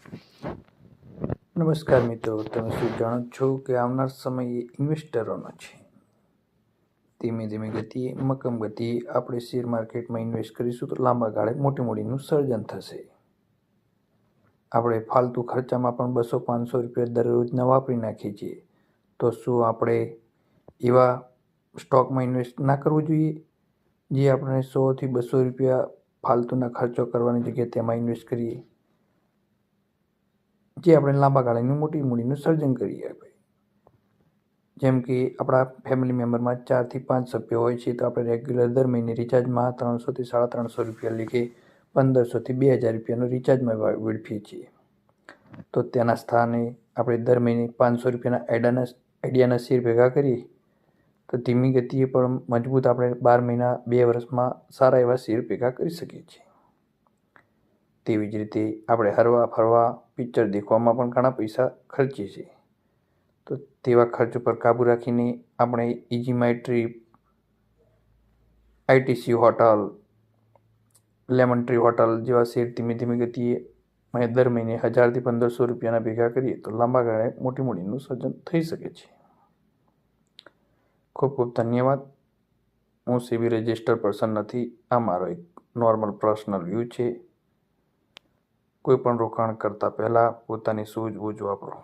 નમસ્કાર મિત્રો, તમે શું જાણો છો કે આવનાર સમય ઇન્વેસ્ટરોનો છે। ધીમે ધીમે ગતિએ મક્કમ ગતિએ આપણે શેર માર્કેટમાં ઇન્વેસ્ટ કરીશું તો લાંબા ગાળે મોટી મૂડીનું સર્જન થશે। આપણે ફાલતુ ખર્ચામાં પણ 200-500 રૂપિયા દરરોજના વાપરી નાખીએ છીએ, તો શું આપણે એવા સ્ટોકમાં ઇન્વેસ્ટ ના કરવું જોઈએ જે આપણે 100 થી 200 રૂપિયા ફાલતુના ખર્ચો કરવાની જગ્યાએ તેમાં ઇન્વેસ્ટ કરીએ, જે આપણે લાંબા ગાળાની મોટી મૂડીનું સર્જન કરી આપે। જેમ કે આપણા ફેમિલી મેમ્બરમાં 4 થી 5 સભ્યો હોય છે, તો આપણે રેગ્યુલર દર મહિને રિચાર્જમાં 300 થી 350 રૂપિયા લેખે 1500 થી 2000 રૂપિયાનું રિચાર્જમાં વેડફીએ છીએ। તો તેના સ્થાને આપણે દર મહિને 500 રૂપિયાના આઈડિયાના શેર ભેગા કરીએ તો ધીમી ગતિએ પણ મજબૂત આપણે 12 મહિના 2 વર્ષમાં સારા એવા શેર ભેગા કરી શકીએ છીએ। તેવી જ રીતે આપણે હરવા ફરવા પિક્ચર દેખવામાં પણ ઘણા પૈસા ખર્ચીએ છીએ, તો તેવા ખર્ચ પર કાબૂ રાખીને આપણે easy my trip, ITC hotel, lemon tree hotel જેવા શેર ધીમે ધીમે ગતિએ દર મહિને 1000 થી 1500 રૂપિયાના ભેગા કરીએ તો લાંબા ગાળે મોટી મૂડીનું સર્જન થઈ શકે છે। ખૂબ ખૂબ ધન્યવાદ। હું સેબી રજિસ્ટર પર્સન નથી, આ મારો એક નોર્મલ પર્સનલ વ્યૂ છે। કોઈ પણ રોકાણ કરતાં પહેલાં પોતાની સૂઝબૂઝ વાપરો।